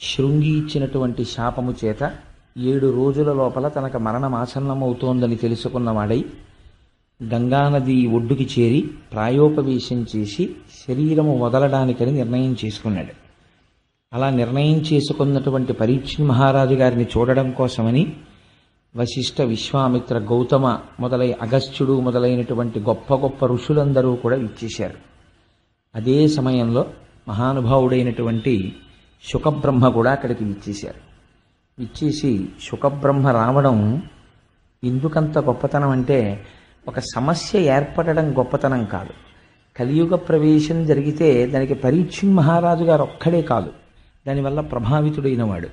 శృంగి ఇచ్చినటువంటి శాపము చేత 7 రోజుల లోపల తనకు మరణం ఆసన్నమవుతోందని తెలుసుకున్నవాడై గంగానది ఒడ్డుకి చేరి ప్రాయోపవేశం చేసి శరీరము వదలడానికని నిర్ణయం చేసుకున్నాడు. అలా నిర్ణయం చేసుకున్నటువంటి పరీక్షణ్ మహారాజు గారిని చూడడం కోసమని వశిష్ఠ, విశ్వామిత్ర, గౌతమ మొదలై అగస్త్యుడు మొదలైనటువంటి గొప్ప గొప్ప ఋషులందరూ కూడా విచ్చేశారు. అదే సమయంలో మహానుభావుడైనటువంటి శుకబ్రహ్మ కూడా అక్కడికి విచ్చేశారు. విచ్చేసి శుకబ్రహ్మ రావడం ఎందుకంత గొప్పతనం అంటే, ఒక సమస్య ఏర్పడడం గొప్పతనం కాదు. కలియుగ ప్రవేశం జరిగితే దానికి పరీక్షణ్ మహారాజు గారు ఒక్కడే కాదు దానివల్ల ప్రభావితుడైన వాడు.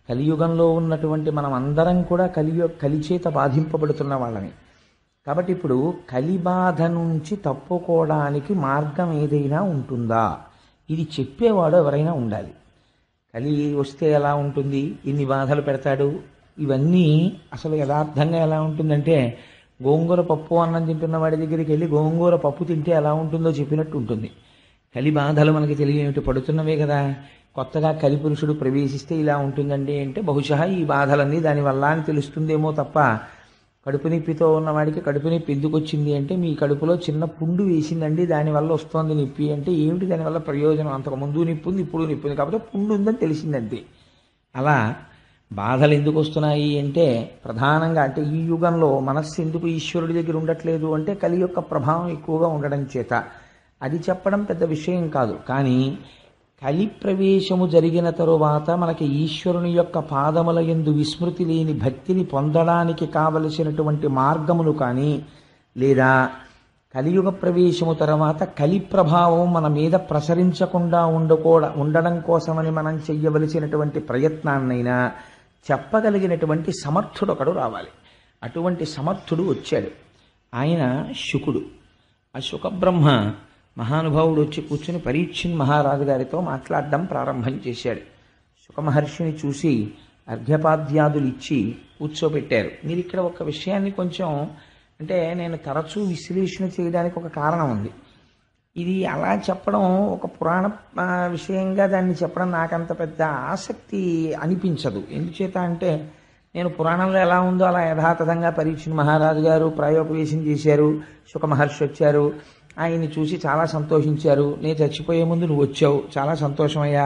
కలియుగంలో ఉన్నటువంటి మనం అందరం కూడా కలిచేత బాధింపబడుతున్న వాళ్ళని. కాబట్టి ఇప్పుడు కలిబాధ నుంచి తప్పుకోవడానికి మార్గం ఏదైనా ఉంటుందా, ఇది చెప్పేవాడు ఎవరైనా ఉండాలి. కలి వస్తే ఎలా ఉంటుంది, ఇన్ని బాధలు పెడతాడు, ఇవన్నీ అసలు యథార్థంగా ఎలా ఉంటుందంటే, గోంగూర పప్పు అన్నం తింటున్న వాడి దగ్గరికి వెళ్ళి గోంగూర పప్పు తింటే ఎలా ఉంటుందో చెప్పినట్టు ఉంటుంది. కలి బాధలు మనకి తెలియనివి పడుతున్నవే కదా. కొత్తగా కలిపురుషుడు ప్రవేశిస్తే ఇలా ఉంటుందండి అంటే బహుశా ఈ బాధలన్నీ దానివల్ల అని తెలుస్తుందేమో తప్ప, కడుపు నొప్పితో ఉన్నవాడికి కడుపు నొప్పి ఎందుకు వచ్చింది అంటే, మీ కడుపులో చిన్న పుండు వేసిందండి దానివల్ల వస్తోంది నొప్పి అంటే, ఏమిటి దానివల్ల ప్రయోజనం, అంతకుముందు నొప్పి ఉంది ఇప్పుడు నొప్పి ఉంది కాబట్టి పుండు ఉందని తెలిసిందంతే. అలా బాధలు ఎందుకు వస్తున్నాయి అంటే, ప్రధానంగా అంటే ఈ యుగంలో మనస్సు ఎందుకు ఈశ్వరుడి దగ్గర ఉండట్లేదు అంటే, కలి యొక్క ప్రభావం ఎక్కువగా ఉండడం చేత. అది చెప్పడం పెద్ద విషయం కాదు. కానీ కలి ప్రవేశము జరిగిన తరువాత మనకి ఈశ్వరుని యొక్క పాదముల యందు విస్మృతి లేని భక్తిని పొందడానికి కావలసినటువంటి మార్గములు కానీ, లేదా కలియుగ ప్రవేశము తర్వాత కలి ప్రభావం మన మీద ప్రసరించకుండా ఉండడం కోసమని మనం చెయ్యవలసినటువంటి ప్రయత్నాన్నైనా చెప్పగలిగినటువంటి సమర్థుడు ఒకడు రావాలి. అటువంటి సమర్థుడు వచ్చాడు. ఆయన శుకుడు. ఆ శుకబ్రహ్మ మహానుభావుడు వచ్చి కూర్చుని పరీక్షణ్ మహారాజు గారితో మాట్లాడడం ప్రారంభం చేశాడు. శుకమహర్షిని చూసి అర్ఘ్యపాద్యాదులు ఇచ్చి కూర్చోబెట్టారు. మీరు ఇక్కడ ఒక విషయాన్ని కొంచెం అంటే, నేను తరచూ విశ్లేషణ చేయడానికి ఒక కారణం ఉంది. ఇది అలా చెప్పడం ఒక పురాణ విషయంగా దాన్ని చెప్పడం నాకంత పెద్ద ఆసక్తి అనిపించదు. ఎందుచేత అంటే, నేను పురాణంలో ఎలా ఉందో అలా యథాతథంగా పరీక్షణ్ మహారాజు గారు ప్రాయోపవేశం చేశారు, శుకమహర్షి వచ్చారు, ఆయన్ని చూసి చాలా సంతోషించారు. నేను చచ్చిపోయే ముందు నువ్వు వచ్చావు, చాలా సంతోషమయ్యా,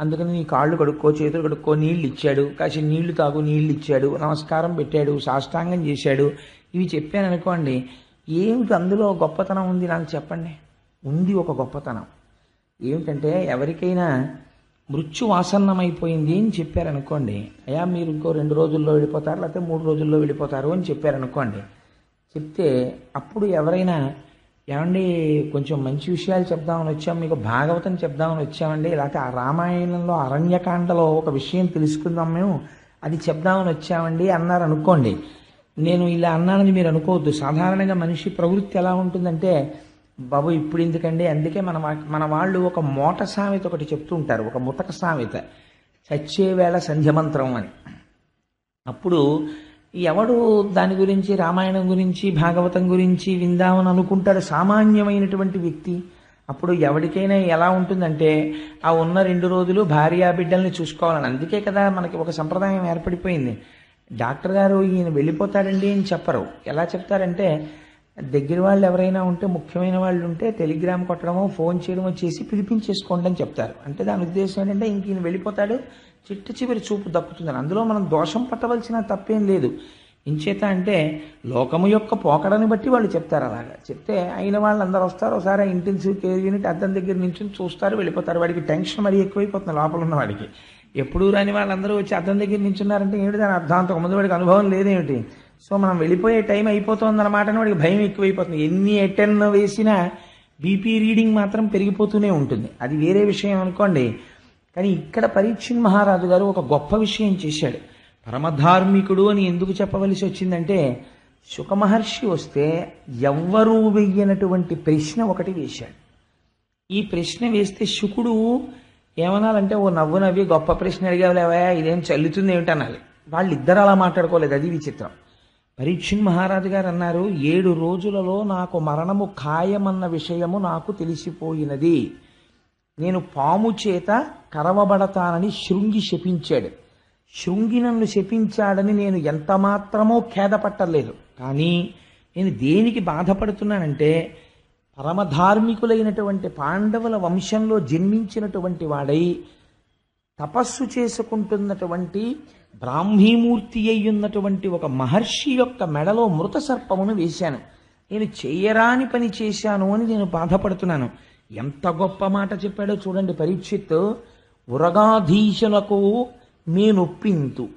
అందుకని నీ కాళ్ళు కడుక్కో, చేతులు కడుక్కో, నీళ్ళు ఇచ్చాడు, కాసి నీళ్లు తాగు, నీళ్ళు ఇచ్చాడు, నమస్కారం పెట్టాడు, సాష్టాంగం చేశాడు. ఇవి చెప్పాను అనుకోండి, ఏమిటి అందులో గొప్పతనం ఉంది నాకు చెప్పండి. ఉంది ఒక గొప్పతనం. ఏమిటంటే, ఎవరికైనా మృత్యువాసన్నమైపోయింది అని చెప్పారనుకోండి, అయ్యా మీరు ఇంకో 2 రోజుల్లో వెళ్ళిపోతారు, లేకపోతే 3 రోజుల్లో వెళ్ళిపోతారు అని చెప్పారనుకోండి. చెప్తే అప్పుడు ఎవరైనా, ఏమండి కొంచెం మంచి విషయాలు చెప్దామని వచ్చాం, మీకు భాగవతం చెప్దామని వచ్చామండి, లేకపోతే ఆ రామాయణంలో అరణ్యకాండలో ఒక విషయం తెలుసుకుందాం మేము, అది చెప్దామని వచ్చామండి అన్నారు అనుకోండి. నేను ఇలా అన్నానని మీరు అనుకోవద్దు. సాధారణంగా మనిషి ప్రవృత్తి ఎలా ఉంటుందంటే, బాబు ఇప్పుడు ఎందుకండి, అందుకే మన వాళ్ళు ఒక మోట సామెత ఒకటి చెప్తూ ఉంటారు, ఒక ముతక సామెత, చచ్చేవేళ సంధ్యమంత్రం అని. అప్పుడు ఎవడు దాని గురించి, రామాయణం గురించి, భాగవతం గురించి విందామని అనుకుంటాడు సామాన్యమైనటువంటి వ్యక్తి. అప్పుడు ఎవరికైనా ఎలా ఉంటుందంటే, ఆ ఉన్న 2 రోజులు భార్యా బిడ్డల్ని చూసుకోవాలని. అందుకే కదా మనకి ఒక సంప్రదాయం ఏర్పడిపోయింది. డాక్టర్ గారు ఈయన వెళ్ళిపోతాడండి అని చెప్పరు. ఎలా చెప్తారంటే, దగ్గర వాళ్ళు ఎవరైనా ఉంటే, ముఖ్యమైన వాళ్ళు ఉంటే టెలిగ్రామ్ కొట్టడమో ఫోన్ చేయడమో చేసి పిలిపించేసుకోండి అని చెప్తారు. అంటే దాని ఉద్దేశం ఏంటంటే, ఇంక ఈయన వెళ్ళిపోతాడు, చిట్ట చివరి చూపు దక్కుతుందని. అందులో మనం దోషం పట్టవలసిన తప్పేం లేదు. ఇంచేత అంటే, లోకము యొక్క పోకడని బట్టి వాళ్ళు చెప్తారు. అలాగా చెప్తే అయిన వాళ్ళందరూ వస్తారు, ఒకసారి ఇంటెన్సివ్ కేర్ యూనిట్ అద్దం దగ్గర నుంచి చూస్తారు, వెళ్ళిపోతారు. వాడికి టెన్షన్ మరీ ఎక్కువైపోతుంది లోపల ఉన్న వాడికి. ఎప్పుడూ రాని వాళ్ళందరూ వచ్చి అద్దం దగ్గర నించున్నారంటే ఏమిటి దాని అర్థం, అంతకుముందు వాడికి అనుభవం లేదేమిటి. సో మనం వెళ్ళిపోయే టైం అయిపోతుంది అన్నమాట అని వాడికి భయం ఎక్కువైపోతుంది. ఎన్ని అటెన్ వేసినా బీపీ రీడింగ్ మాత్రం పెరిగిపోతూనే ఉంటుంది. అది వేరే విషయం అనుకోండి. కానీ ఇక్కడ పరీక్షణ్ మహారాజు గారు ఒక గొప్ప విషయం చేశాడు. పరమధార్మికుడు అని ఎందుకు చెప్పవలసి వచ్చిందంటే, శుకమహర్షి వస్తే ఎవ్వరూ వెయ్యనటువంటి ప్రశ్న ఒకటి వేశాడు. ఈ ప్రశ్న వేస్తే శుకుడు ఏమనాలంటే, ఓ నవ్వు నవ్వి గొప్ప ప్రశ్న అడిగావులేవా, ఇదేం చల్లుతుంది ఏమిటనాలి. వాళ్ళిద్దరు అలా మాట్లాడుకోలేదు, అది విచిత్రం. పరీక్షణ్ మహారాజు గారు అన్నారు, 7 రోజులలో నాకు మరణము ఖాయమన్న విషయము నాకు తెలిసిపోయినది. నేను పాము చేత కరవబడతానని శృంగి శపించాడు. శృంగి నన్ను శపించాడని నేను ఎంత మాత్రమో ఖేదపట్టలేదు. కానీ నేను దేనికి బాధపడుతున్నానంటే, పరమధార్మికులైనటువంటి పాండవుల వంశంలో జన్మించినటువంటి వాడై తపస్సు చేసుకుంటున్నటువంటి బ్రాహ్మీమూర్తి అయ్యున్నటువంటి ఒక మహర్షి యొక్క మెడలో మృత సర్పమును వేశాను. నేను చేయరాని పని చేశాను అని నేను బాధపడుతున్నాను. ఎంత గొప్ప మాట చెప్పాడో చూడండి పరీక్షిత్. ఉరగాధీశులకు నేనొప్పింతు.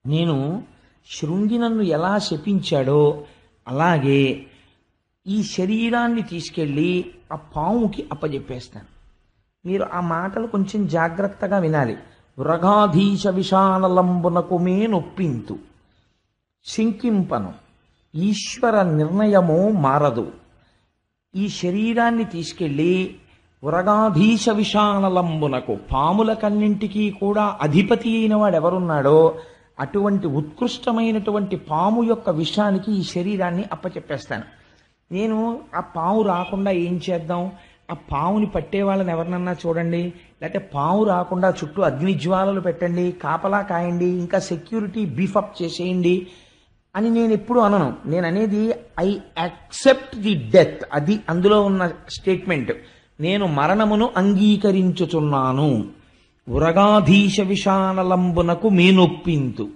నేను శృంగి నన్ను ఎలా శపించాడో అలాగే ఈ శరీరాన్ని తీసుకెళ్ళి ఆ పాముకి అప్పజెప్పేస్తాను. మీరు ఆ మాటలు కొంచెం జాగ్రత్తగా వినాలి. వృగాధీశ విశాలంబునకు మేనొప్పింతు, శంకింపను, ఈశ్వర నిర్ణయము మారదు. ఈ శరీరాన్ని తీసుకెళ్ళి వృగాధీశ విశాలంబునకు, పాములకన్నింటికీ కూడా అధిపతి అయిన వాడు ఎవరున్నాడో అటువంటి ఉత్కృష్టమైనటువంటి పాము యొక్క విషానికి ఈ శరీరాన్ని అప్పచెప్పేస్తాను. నేను ఆ పాము రాకుండా ఏం చేద్దాం, ఆ పావుని పట్టే వాళ్ళని ఎవరినన్నా చూడండి, లేకపోతే పాము రాకుండా చుట్టూ అగ్నిజ్వాలలు పెట్టండి, కాపలా కాయండి, ఇంకా సెక్యూరిటీ బీఫప్ చేసేయండి అని నేను ఎప్పుడు అనను. నేను అనేది ఐ యాక్సెప్ట్ ది డెత్. అది అందులో ఉన్న స్టేట్మెంట్. నేను మరణమును అంగీకరించుచున్నాను. ఉరగాధీశ విశానలంబునకు మేనొప్పింతు.